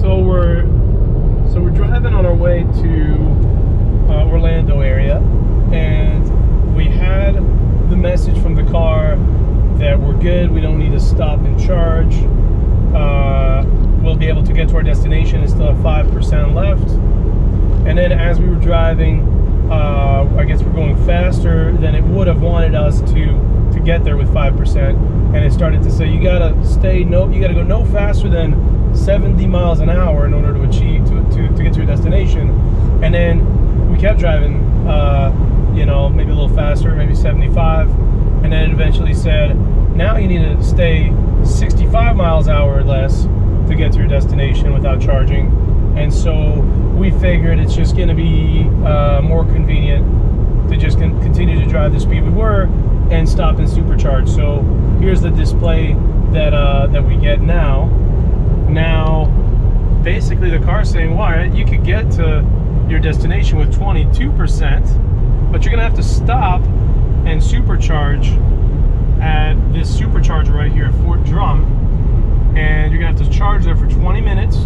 So we're driving on our way to Orlando area, and we had the message from the car that we're good. We don't need to stop and charge. We'll be able to get to our destination and still have 5% left. And then as we were driving, I guess we're going faster than it would have wanted us to get there with 5%. And it started to say you gotta go no faster than 70 miles an hour in order to achieve to get to your destination. And then we kept driving, you know, maybe a little faster, maybe 75, and then it eventually said now you need to stay 65 miles an hour or less to get to your destination without charging. And so we figured it's just going to be more convenient to just continue to drive the speed we were and stop and supercharge. So here's the display that we get now. Now, basically the car's saying, well, you could get to your destination with 22%, but you're gonna have to stop and supercharge at this supercharger right here at Fort Drum, and you're gonna have to charge there for 20 minutes.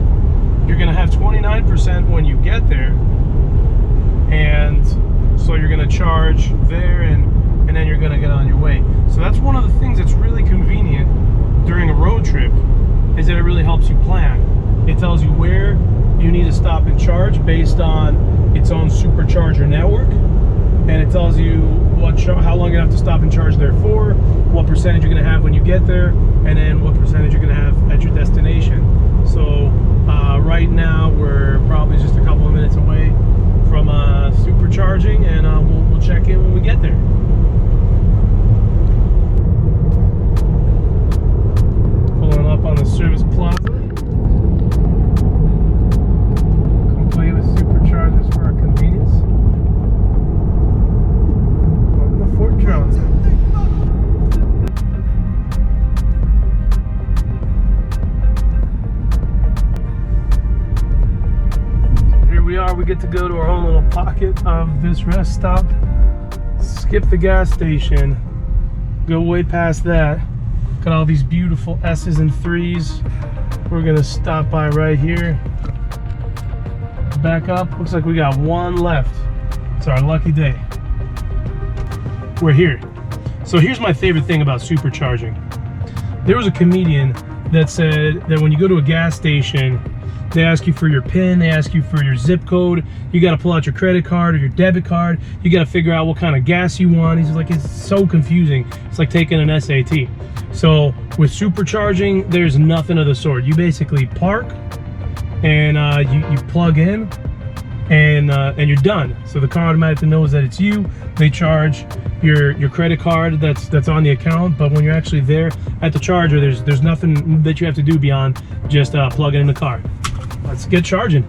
You're gonna have 29% when you get there, and so you're gonna charge there, and then you're gonna get on your way. So that's one of the things that's really convenient during a road trip, is that it really helps you plan. It tells you where you need to stop and charge based on its own supercharger network, and it tells you how long you have to stop and charge there for, what percentage you're going to have when you get there, and then what percentage you're going to have at your destination. So right now we're probably just a couple of minutes away from supercharging, and we'll check in when we get there. Pulling up on the service plaza. Superchargers for our convenience. Welcome to Fort Drum. So here we are. We get to go to our own little pocket of this rest stop. Skip the gas station. Go way past that. Got all these beautiful S's and 3s. We're gonna stop by right here. Back up. Looks like we got one left. It's our lucky day. We're here. So here's my favorite thing about supercharging. There was a comedian that said that when you go to a gas station, they ask you for your PIN, they ask you for your zip code, you got to pull out your credit card or your debit card, you got to figure out what kind of gas you want. He's like, it's so confusing. It's like taking an SAT. So with supercharging, there's nothing of the sort. You basically park, and you plug in, and you're done. So the car automatically knows that it's you. They charge your credit card that's on the account, but when you're actually there at the charger, there's nothing that you have to do beyond just plug it in the car. Let's get charging.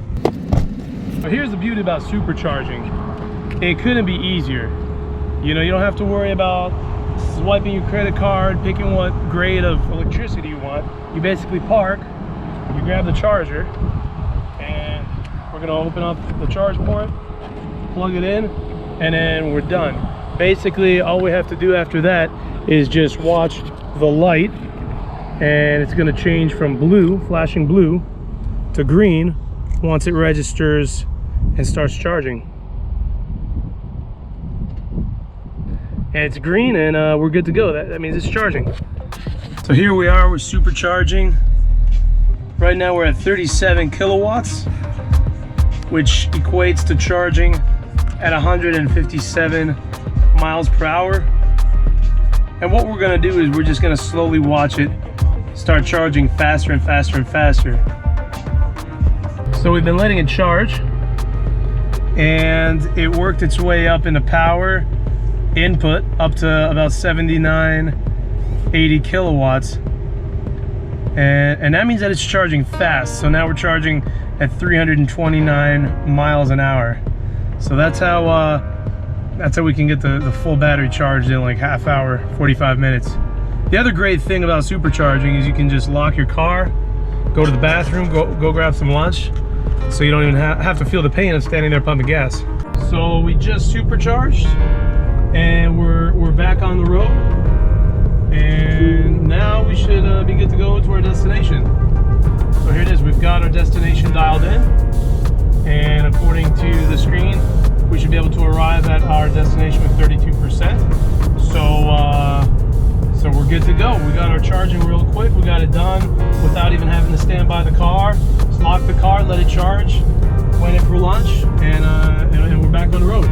But here's the beauty about supercharging. It couldn't be easier. You know, you don't have to worry about swiping your credit card, picking what grade of electricity you want. You basically park, you grab the charger, and we're gonna open up the charge port, plug it in, and then we're done. Basically, all we have to do after that is just watch the light, and it's gonna change from blue, flashing blue, to green once it registers and starts charging. And it's green, and we're good to go. That means it's charging. So here we are, we're supercharging. Right now we're at 37 kilowatts, which equates to charging at 157 miles per hour. And what we're gonna do is we're just gonna slowly watch it start charging faster and faster and faster. So we've been letting it charge, and it worked its way up into power input up to about 79, 80 kilowatts. And that means that it's charging fast. So now we're charging at 329 miles an hour. So that's how we can get the full battery charged in like half hour, 45 minutes. The other great thing about supercharging is you can just lock your car, go to the bathroom, go grab some lunch, so you don't even have to feel the pain of standing there pumping gas. So we just supercharged, and we're back on the road, and now we should be good to go to our destination. So here it is. We've got our destination dialed in, and according to the screen, we should be able to arrive at our destination with 32%. So we're good to go. We got our charging real quick. We got it done without even having to stand by the car. Just lock the car, let it charge, went in for lunch, and we're back on the road.